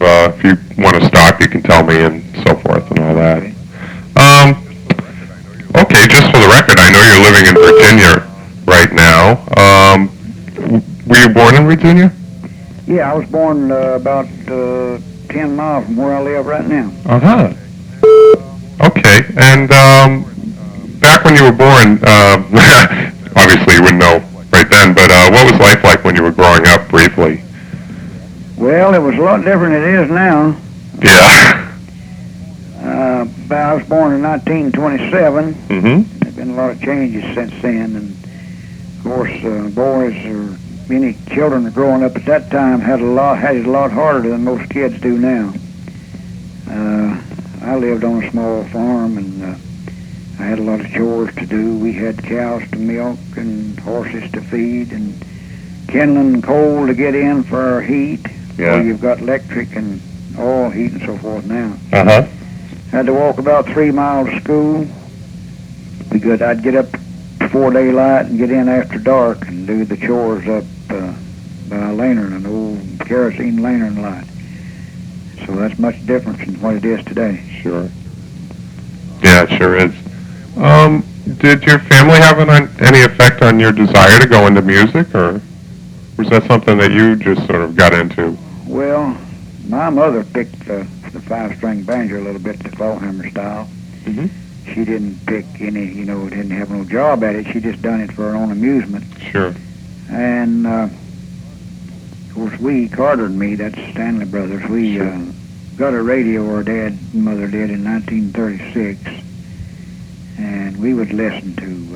if you want to stop, you can tell me and so forth and all that. Okay. Okay, just for the record, I know you're living in Virginia right now. Were you born in Virginia? Yeah, I was born about 10 miles from where I live right now. Uh-huh. Okay, and back when you were born, obviously you wouldn't know right then, but what was life like when you were growing up, briefly? Well, it was a lot different than it is now. Yeah. I was born in 1927. Mm-hmm. There's been a lot of changes since then, and of course, boys or many children growing up at that time had it a lot harder than most kids do now. I lived on a small farm, and I had a lot of chores to do. We had cows to milk and horses to feed, and kindling coal to get in for our heat. Yeah. Well, you've got electric and oil heat and so forth now. Uh-huh. Had to walk about 3 miles to school. I'd get up before daylight and get in after dark and do the chores up by a lantern, an old kerosene lantern light. So that's much different from what it is today. Sure. Yeah, it sure is. Did your family have any effect on your desire to go into music, or was that something that you just sort of got into? Well, my mother picked the 5-string banjo a little bit, the clawhammer style. Mm-hmm. She didn't pick any, didn't have no job at it. She just done it for her own amusement. Sure. And, of course, Carter and me, that's Stanley Brothers, we got a radio, our dad and mother did, in 1936. And we would listen to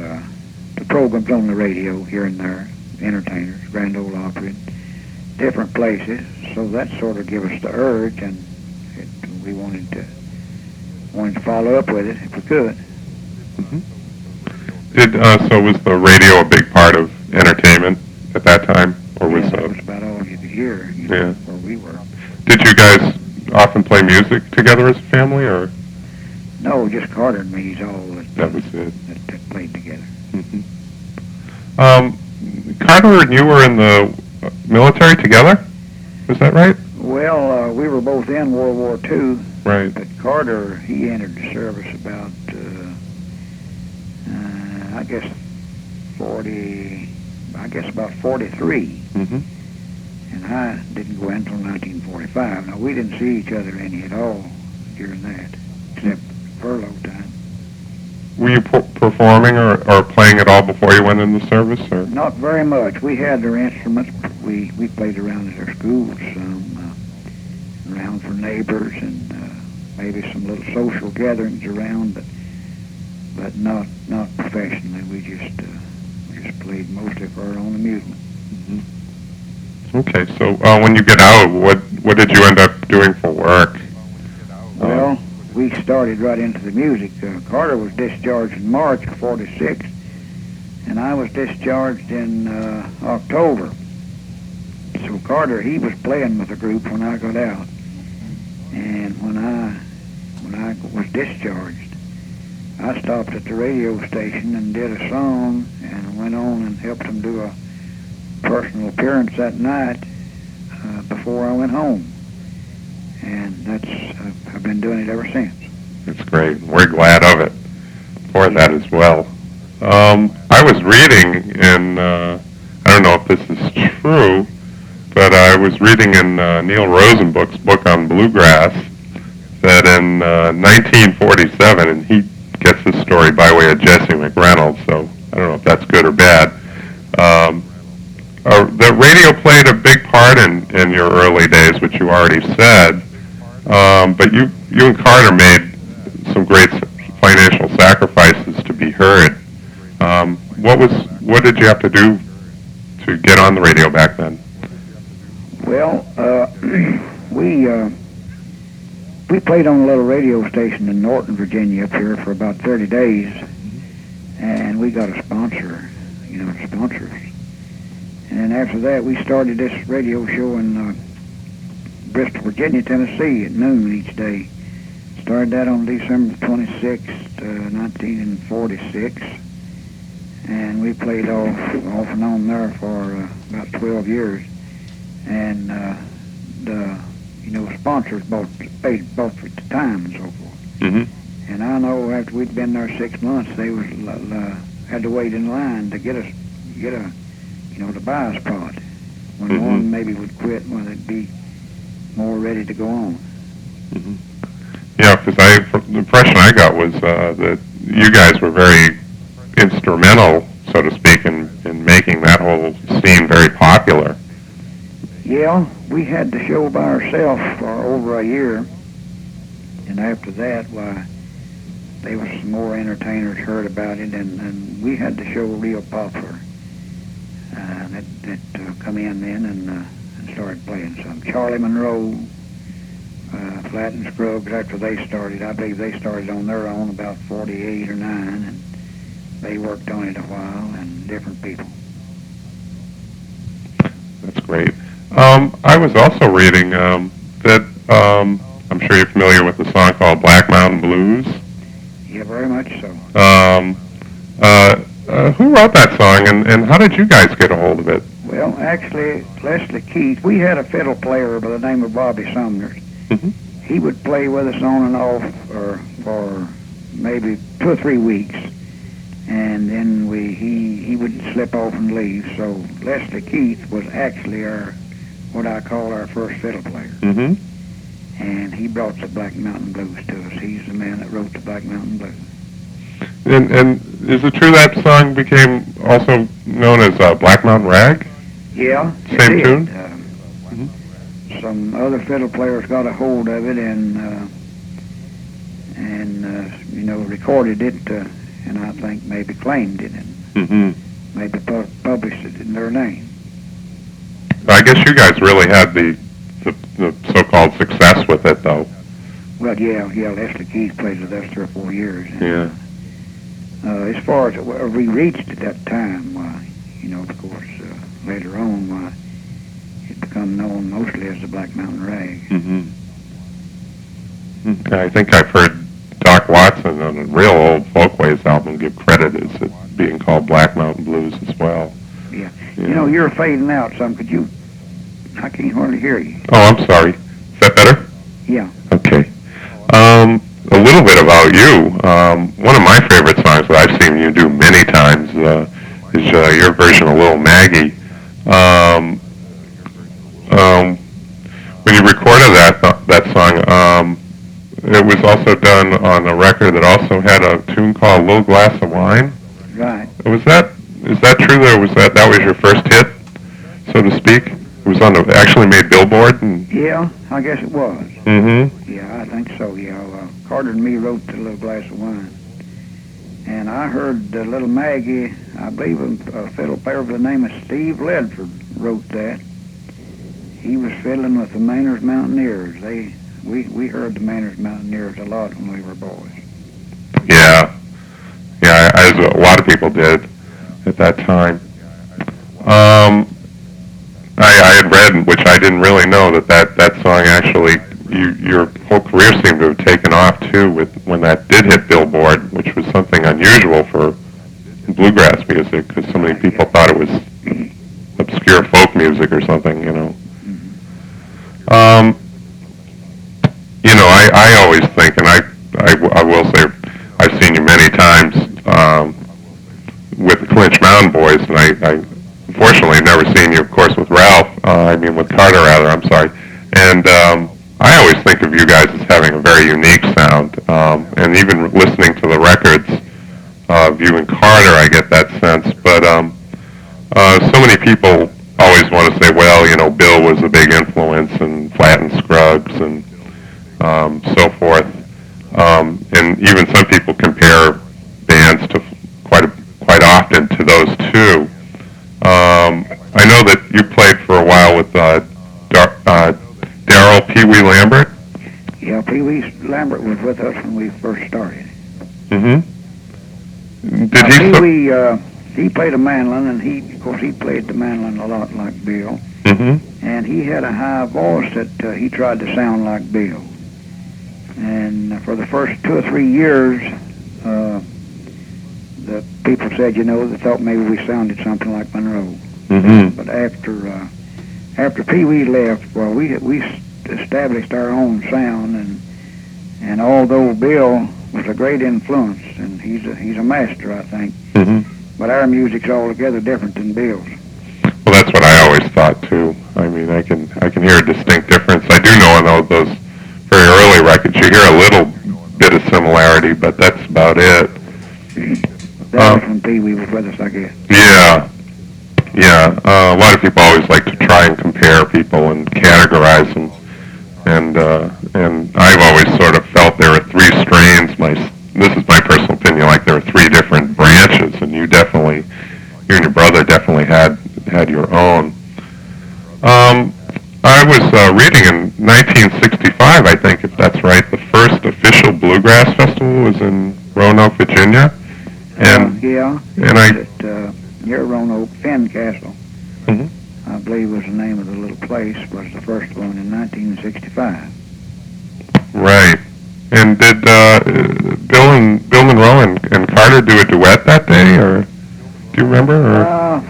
the programs on the radio here and there, entertainers, Grand Ole Opry, different places. So that sort of gave us the urge, and we wanted to follow up with it if we could. Mm-hmm. So was the radio a big part of entertainment at that time, or was that was about all you could hear, yeah, where we were. Did you guys often play music together as a family, or? No, just Carter and me is all that was it. That played together. Mm-hmm. Carter and you were in the military together? Was that right? Well, we were both in World War II. Right. But Carter, he entered the service about, about 43. Mm-hmm. And I didn't go in until 1945. Now, we didn't see each other any at all during that, except furlough time. Were you performing or playing at all before you went in the service? Or? Not very much. We had our instruments. We played around at our schools, around for neighbors, and maybe some little social gatherings around, but not professionally. We just played mostly for our own amusement. Mm-hmm. Okay, so when you get out, what did you end up doing for work? Well, we started right into the music. Carter was discharged in March of '46, and I was discharged in October. So Carter, he was playing with the group when I got out, and when I was discharged, I stopped at the radio station and did a song, and went on and helped them do a personal appearance that night before I went home. And I've been doing it ever since. That's great. We're glad of it for that as well. I was reading in, I don't know if this is true, but I was reading in Neil Rosenbuch's book on Bluegrass that in 1947, and he gets this story by way of Jesse McReynolds, so I don't know if that's good or bad, the radio played a big part in your early days, which you already said, but you and Carter made some great financial sacrifices to be heard. What did you have to do to get on the radio back then? Well, we played on a little radio station in Norton, Virginia, up here for about 30 days, and we got a sponsor, sponsors. And then after that, we started this radio show in Bristol, Virginia, Tennessee at noon each day. Started that on December 26th, 1946, and we played off and on there for about 12 years. And sponsors bought for the time and so forth. Mm-hmm. And I know after we'd been there 6 months, they was had to wait in line to get a to buy us product. When Mm-hmm. one maybe would quit, when they'd be more ready to go on. Mm-hmm. Yeah, because the impression I got was that you guys were very instrumental, so to speak, in making that whole scene very popular. Yeah, we had the show by ourselves for over a year, and after that, why, there was some more entertainers heard about it, and we had the show real popular. That come in then and started playing some. Charlie Monroe, Flat and Scruggs, after they started, I believe they started on their own about 48 or 9, and they worked on it a while, and different people. That's great. I was also reading that I'm sure you're familiar with the song called Black Mountain Blues. Yeah, very much so. Who wrote that song, and how did you guys get a hold of it? Well, actually, Leslie Keith, we had a fiddle player by the name of Bobby Sumner. Mm-hmm. He would play with us on and off for maybe 2 or 3 weeks, and then he would slip off and leave. So Leslie Keith was actually what I call our first fiddle player. Mm-hmm. And he brought the Black Mountain Blues to us. He's the man that wrote the Black Mountain Blues. And is it true that song became also known as Black Mountain Rag? Yeah, Same tune? Some other fiddle players got a hold of it and recorded it, and I think maybe claimed it and Mm-hmm. maybe published it in their name. I guess you guys really had the so-called success with it, though. Well, yeah, Leslie Keith played with us 3 or 4 years. And, Yeah. as far as where we reached at that time, of course, later on, it became known mostly as the Black Mountain Rag. Mm-hmm. I think I've heard Doc Watson on a real old Folkways album give credit as it being called Black Mountain Blues as well. Yeah. You're fading out some. I can't hardly hear you. Oh, I'm sorry. Is that better? Yeah. Okay. A little bit about you. One of my favorite songs that I've seen you do many times is your version of Little Maggie. When you recorded that song, it was also done on a record that also had a tune called Little Glass of Wine. Right. Is that true? That was your first hit, so to speak? It was actually made Billboard. Yeah, I guess it was. Mm-hmm. Yeah, I think so. Yeah, Carter and me wrote the Little Glass of Wine, and I heard Little Maggie. I believe a fiddle player by the name of Steve Ledford wrote that. He was fiddling with the Maynard's Mountaineers. We heard the Maynard's Mountaineers a lot when we were boys. Yeah, as a lot of people did at that time. I had read, which I didn't really know, that song actually, your whole career seemed to have taken off too when that did hit Billboard, which was something unusual for bluegrass music, because so many people thought it was obscure folk music or something, I always think, and I will say, I've seen you many times with the Clinch Mountain Boys, and I unfortunately never seen you, of course, with Ralph. With Carter, rather. I'm sorry. And I always think of you guys as having a very unique sound. And even listening to the records of you and Carter, I get that sense. But so many people always want to say, well, Bill was a big influence, and Flat and Scruggs, and so forth. And even some people compare bands to quite often to those two. I know that you played for a while with Darrell Pee Wee Lambert. Yeah, Pee Wee Lambert was with us when we first started. Mm-hmm. Pee Wee, he played a mandolin, and he played the mandolin a lot like Bill. Mm-hmm. And he had a high voice that he tried to sound like Bill. And for the first 2 or 3 years, the people said, they thought maybe we sounded something like Monroe. Mm-hmm. But after Pee Wee left, well, we established our own sound, and although Bill was a great influence, and he's a master, I think, but our music's altogether different than Bill's. Well, that's what I always thought too. I mean, I can hear a distinct difference. I do know in those very early records you hear a little bit of similarity, but that's about it. That was when Pee Wee was with us, I guess. Yeah. A lot of people always like to try and compare people and categorize them, and I've always sort of felt there are three strains. This is my personal opinion. Like there are three different branches, and you and your brother definitely had your own. I was reading in 1965, I think, if that's right, the first official Bluegrass Festival was in Roanoke, Virginia. And near Roanoke, Finn Castle, I believe was the name of the little place, was the first one in 1965. Right. And did Bill Monroe and Carter do a duet that day, or do you remember? Or?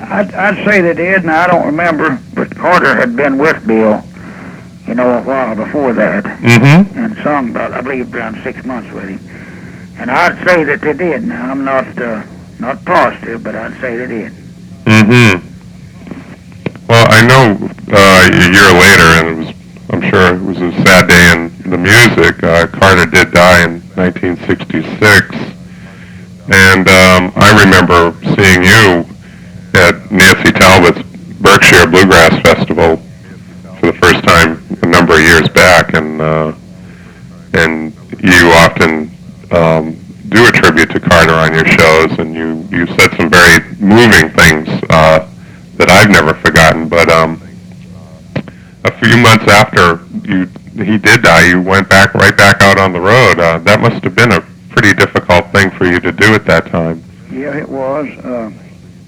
I'd say they did, and I don't remember, but Carter had been with Bill, a while before that, and sung about, I believe, around 6 months with him. And I'd say that they did. Now, I'm not positive, but I'd say they did. Well, I know a year later, and I'm sure it was a sad day in the music, Carter did die in 1966. And I remember seeing you at Nancy Talbot's Berkshire Bluegrass Festival for the first time a number of years back, and you often do a tribute to Carter on your shows, and you said some very moving things that I've never forgotten. But a few months after he did die, you went right back out on the road. That must have been a pretty difficult thing for you to do at that time. Yeah, it was.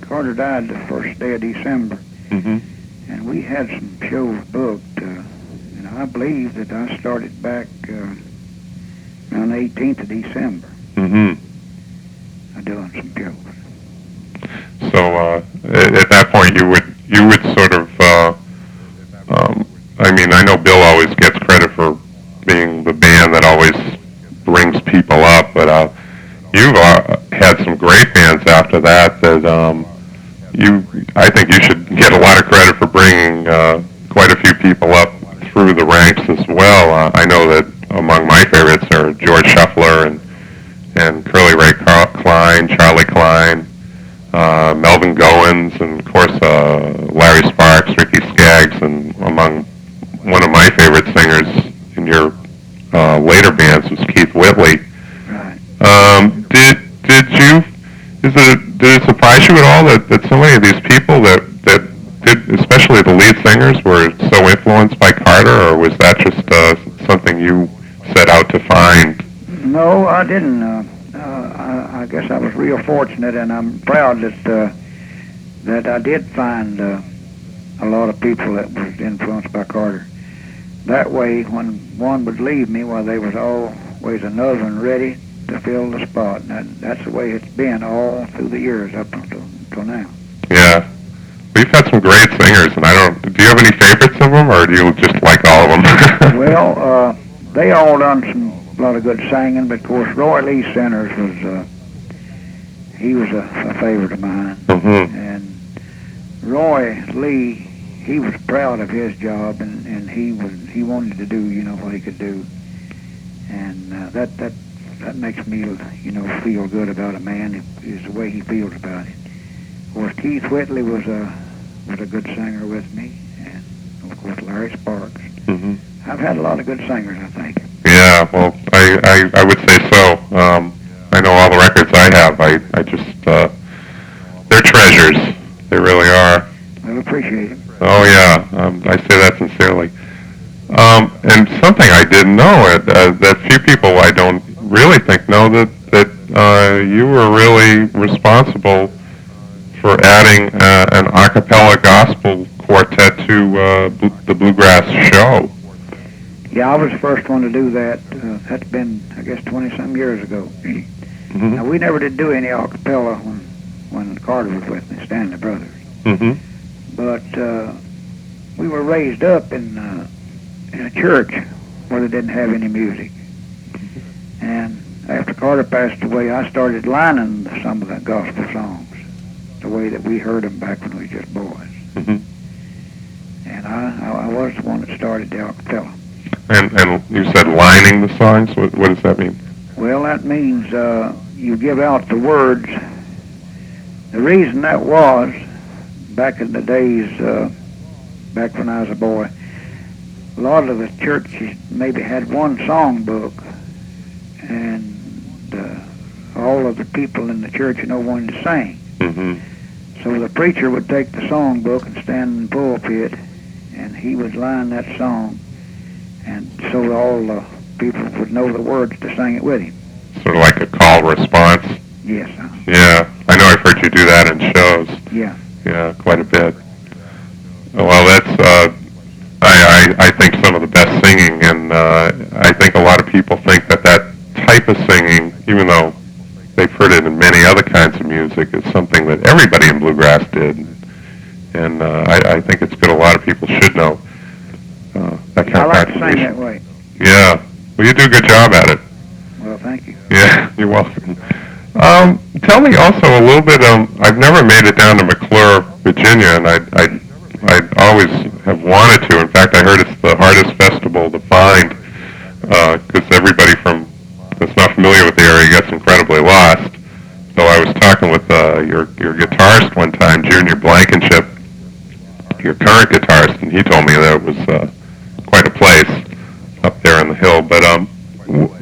Carter died the first day of December, and we had some shows booked, and I believe that I started back around the 18th of December. Doing some shows. So at that point, you would sort of. I mean, I know Bill always gets credit for being the band that always brings people up, but you've had some great bands after that. I think you should get a lot of credit for bringing quite a few people up through the ranks as well. I know that among my favorites are George Shuffler and Curly Ray Cline, Charlie Cline, Melvin Goins, and of course Larry Sparks, Ricky Skaggs, and among one of my favorite singers in your later bands was Keith Whitley. Right. Did it surprise you at all that so many of these people that did, especially the lead singers, were so influenced by Carter, or was that just something you set out to find? No, I didn't. I guess I was real fortunate, and I'm proud that I did find a lot of people that was influenced by Carter. That way, when one would leave me, there was always another one ready to fill the spot. And that's the way it's been all through the years up until now. Yeah. We've had some great singers, and do you have any favorites of them, or do you just like all of them? Well, they all done a lot of good singing, but of course Roy Lee Centers he was a favorite of mine. And Roy Lee, he was proud of his job, and he wanted to do what he could do, and that makes me feel good about a man is the way he feels about it. Of course, Keith Whitley was a good singer with me, and of course Larry Sparks. I've had a lot of good singers, I think. Yeah, well, I would say so. I know all the records I have. I just they're treasures. They really are. I appreciate it. Oh yeah, I say that sincerely. And something I didn't know that few people I don't really think know that you were really responsible for adding an a cappella gospel quartet to the Bluegrass show. Yeah, I was the first one to do that. That's been, I guess, 20-some years ago. Now, we never did do any a cappella when Carter was with me, Stanley Brothers. But we were raised up in a church where they didn't have any music. And after Carter passed away, I started lining some of the gospel songs the way that we heard them back when we were just boys. Mm-hmm. And I was the one that started the acapella. And you said lining the songs? What does that mean? Well, that means you give out the words. The reason that was, back in the days, back when I was a boy, a lot of the churches maybe had one song book, and all of the people in the church wanted to sing. Mm-hmm. So the preacher would take the song book and stand in the pulpit, and he would line that song, and so all the people would know the words to sing it with him. Sort of like a call response? Yes. Yeah, I know I've heard you do that in shows. Yeah. Yeah, quite a bit. Well, that's, I think some of the best singing, and I think a lot of people think that type of singing, even though they've heard it in many other kinds of music, is something that everybody in bluegrass did. And I think it's good. A lot of people should know that kind I of like to sing contribution. that way. Yeah. Well, you do a good job at it. Well, thank you. Yeah, you're welcome. Tell me also a little bit. I've never made it down to McClure, Virginia, and I always have wanted to. In fact, I heard it's the hardest festival to find because everybody that's not familiar with the area gets incredibly lost. So I was talking with your guitarist one time, Junior Blankenship, your current guitarist, and he told me that it was quite a place up there on the hill. But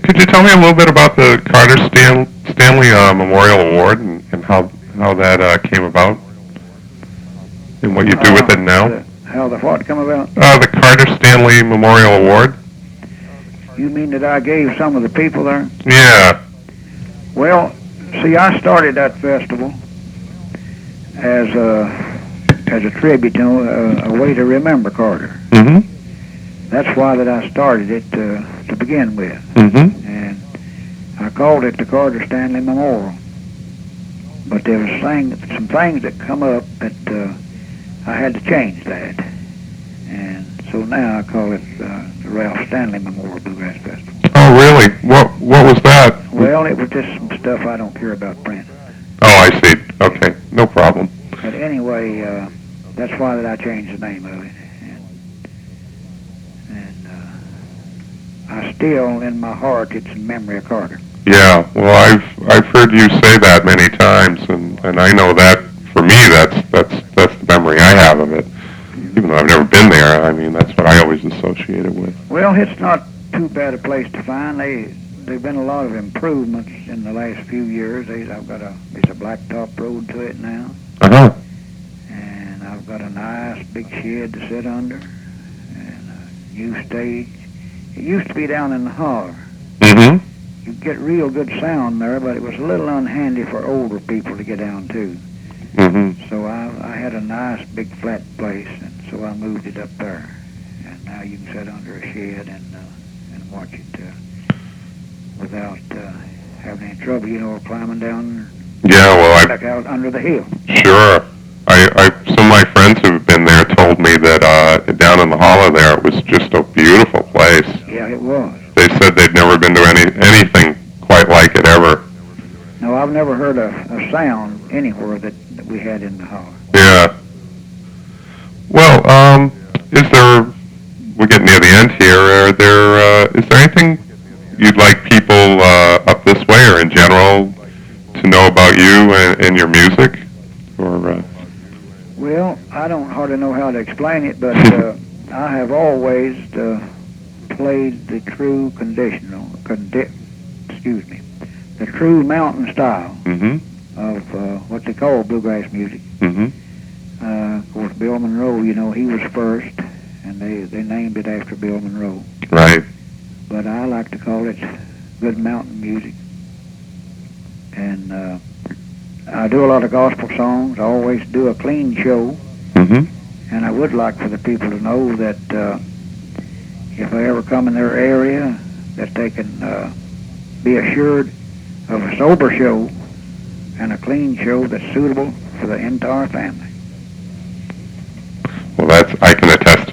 could you tell me a little bit about the Carter Stanley Memorial Award and how that came about and what you do with it now? How the what come about? The Carter Stanley Memorial Award. You mean that I gave some of the people there? Yeah. Well, see, I started that festival as a tribute, a way to remember Carter. Mm-hmm. That's why that I started it to begin with. Mm-hmm. And I called it the Carter Stanley Memorial. But there was some things that come up that I had to change that. And so now I call it the Ralph Stanley Memorial Bluegrass Festival. Oh, really? What was that? Well, it was just some stuff I don't care about printing. Oh, I see. Okay, no problem. But anyway, that's why that I changed the name of it. And I still, in my heart, it's in memory of Carter. Yeah, well, I've heard you say that many times, and I know that for me, that's the memory I have of it. Even though I've never been there, I mean, that's what I always associate it with. Well, it's not too bad a place to find. There've been a lot of improvements in the last few years. There's a blacktop road to it now. Uh-huh. And I've got a nice big shed to sit under, and a new stage. It used to be down in the holler. Mm-hmm. You get real good sound there, but it was a little unhandy for older people to get down to. Mm-hmm. So I had a nice big flat place, and so I moved it up there. And now you can sit under a shed and watch it without having any trouble, climbing down. Yeah, well, back out under the hill. Sure. Some of my friends who've been there told me that down in the hollow there, it was just a beautiful place. Yeah, it was. They said they'd never been to anything quite like it ever. No, I've never heard a sound anywhere that we had in the hollow. Yeah. Well, we're getting near the end here. Is there anything you'd like people up this way or in general to know about you and your music? Or Well, I don't hardly know how to explain it, but I have always played the true the true mountain style of what they call bluegrass music. Mm-hmm. Of course, Bill Monroe, he was first, and they named it after Bill Monroe. Right. But I like to call it good mountain music. And I do a lot of gospel songs. I always do a clean show. Mm-hmm. And I would like for the people to know that if I ever come in their area, that they can be assured of a sober show and a clean show that's suitable for the entire family. Well, I can attest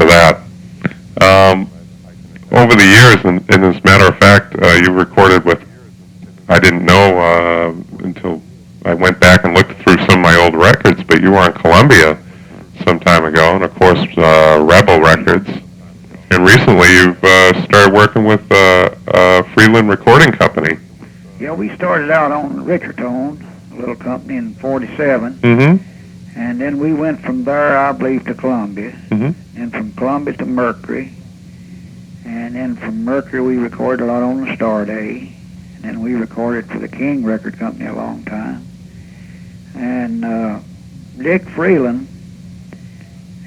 some time ago, and of course Rebel Records. And recently you've started working with a Freeland Recording Company. Yeah, we started out on Richardson, a little company in 47. Mm-hmm. And then we went from there, I believe, to Columbia. Mm-hmm. And from Columbia to Mercury. And then from Mercury we recorded a lot on the Star Day. And then we recorded for the King Record Company a long time. And Dick Freeland,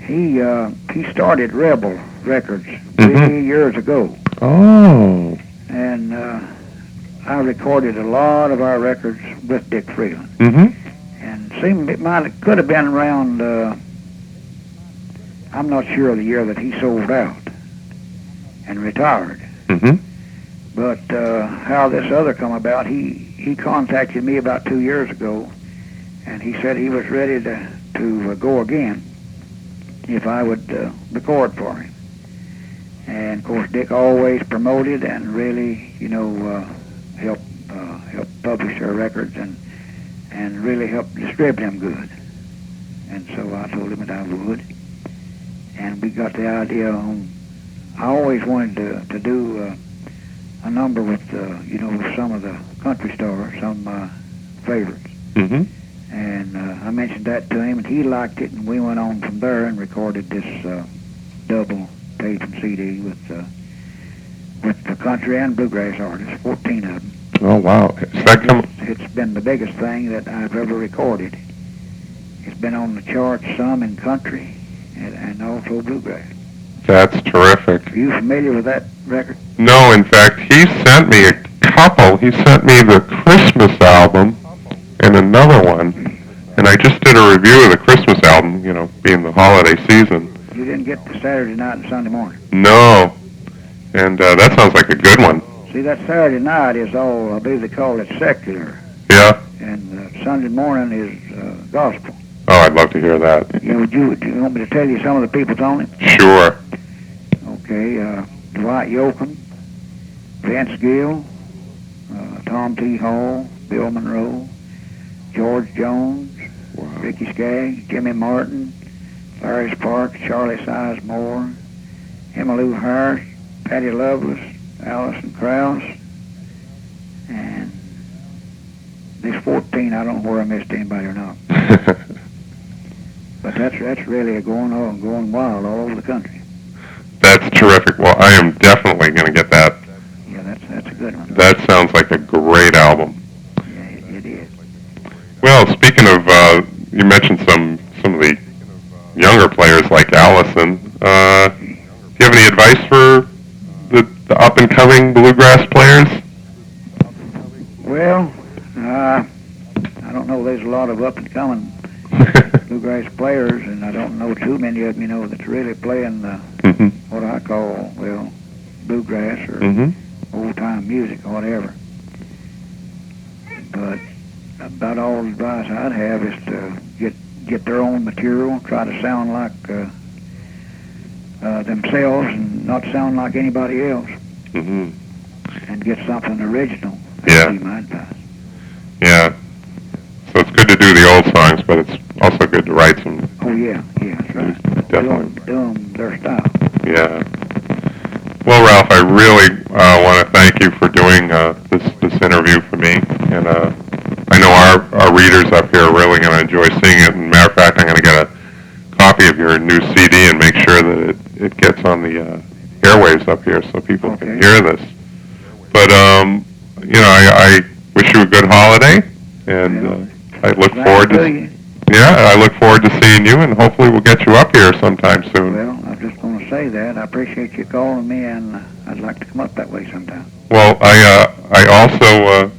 he started Rebel Records 3 years ago. Oh. And I recorded a lot of our records with Dick Freeland. Mm-hmm. And could have been around, I'm not sure of the year that he sold out and retired. Mm-hmm. But how this other come about, he contacted me about 2 years ago, and he said he was ready to go again if I would record for him. And of course, Dick always promoted and really, helped publish our records and really helped distribute them good. And so I told him that I would. And we got the idea on, I always wanted to do a number with, some of the country stars, some of my favorites. Mm-hmm. And I mentioned that to him, and he liked it, and we went on from there and recorded this double tape and CD with the country and bluegrass artists, 14 of them. Oh, wow. It's been the biggest thing that I've ever recorded. It's been on the charts some in country and also bluegrass. That's terrific. Are you familiar with that record? No, in fact, he sent me a couple. He sent me the Christmas album and another one. And I just did a review of the Christmas album, being the holiday season. You didn't get the Saturday night and Sunday morning? No. And that sounds like a good one. See, that Saturday night is all, I believe they call it secular. Yeah. And Sunday morning is gospel. Oh, I'd love to hear that. Do you want me to tell you some of the people's on it? Sure. Okay, Dwight Yoakam, Vince Gill, Tom T. Hall, Bill Monroe, George Jones, Wow. Ricky Skaggs, Jimmy Martin, Larry Sparks, Charlie Sizemore, Emmylou Harris, Patty Lovelace, Allison Krause, and there's 14. I don't know where I missed anybody or not. But that's really going wild all over the country. That's terrific. Well, I am definitely going to get that. Yeah, that's a good one. That sounds like a great album. Yeah, it is. Well, speaking of, you mentioned some of the younger players like Allison. Do you have any advice for the up-and-coming bluegrass players? Well, I don't know. There's a lot of up-and-coming bluegrass players, and I don't know too many of them, that's really playing Mm-hmm. what I call, bluegrass or Mm-hmm. old-time music or whatever. But about all the advice I'd have is to get their own material, try to sound like themselves and not sound like anybody else, Mm-hmm. and get something original. Yeah. That'd be my advice. Yeah. So it's good to do the old songs, but it's also good to write some. Oh, yeah, that's right. Definitely. Do them their style. Yeah. Well, Ralph, I really want to thank you for doing this interview for me, and I know our readers up here are really going to enjoy seeing it. And matter of fact, I'm going to get a copy of your new CD and make sure that it gets on the airwaves up here so people can hear this. But I wish you a good holiday, and I look forward to. Yeah, I look forward to seeing you, and hopefully we'll get you up here sometime soon. Well, I was just going to say that. I appreciate you calling me, and I'd like to come up that way sometime. Well, I also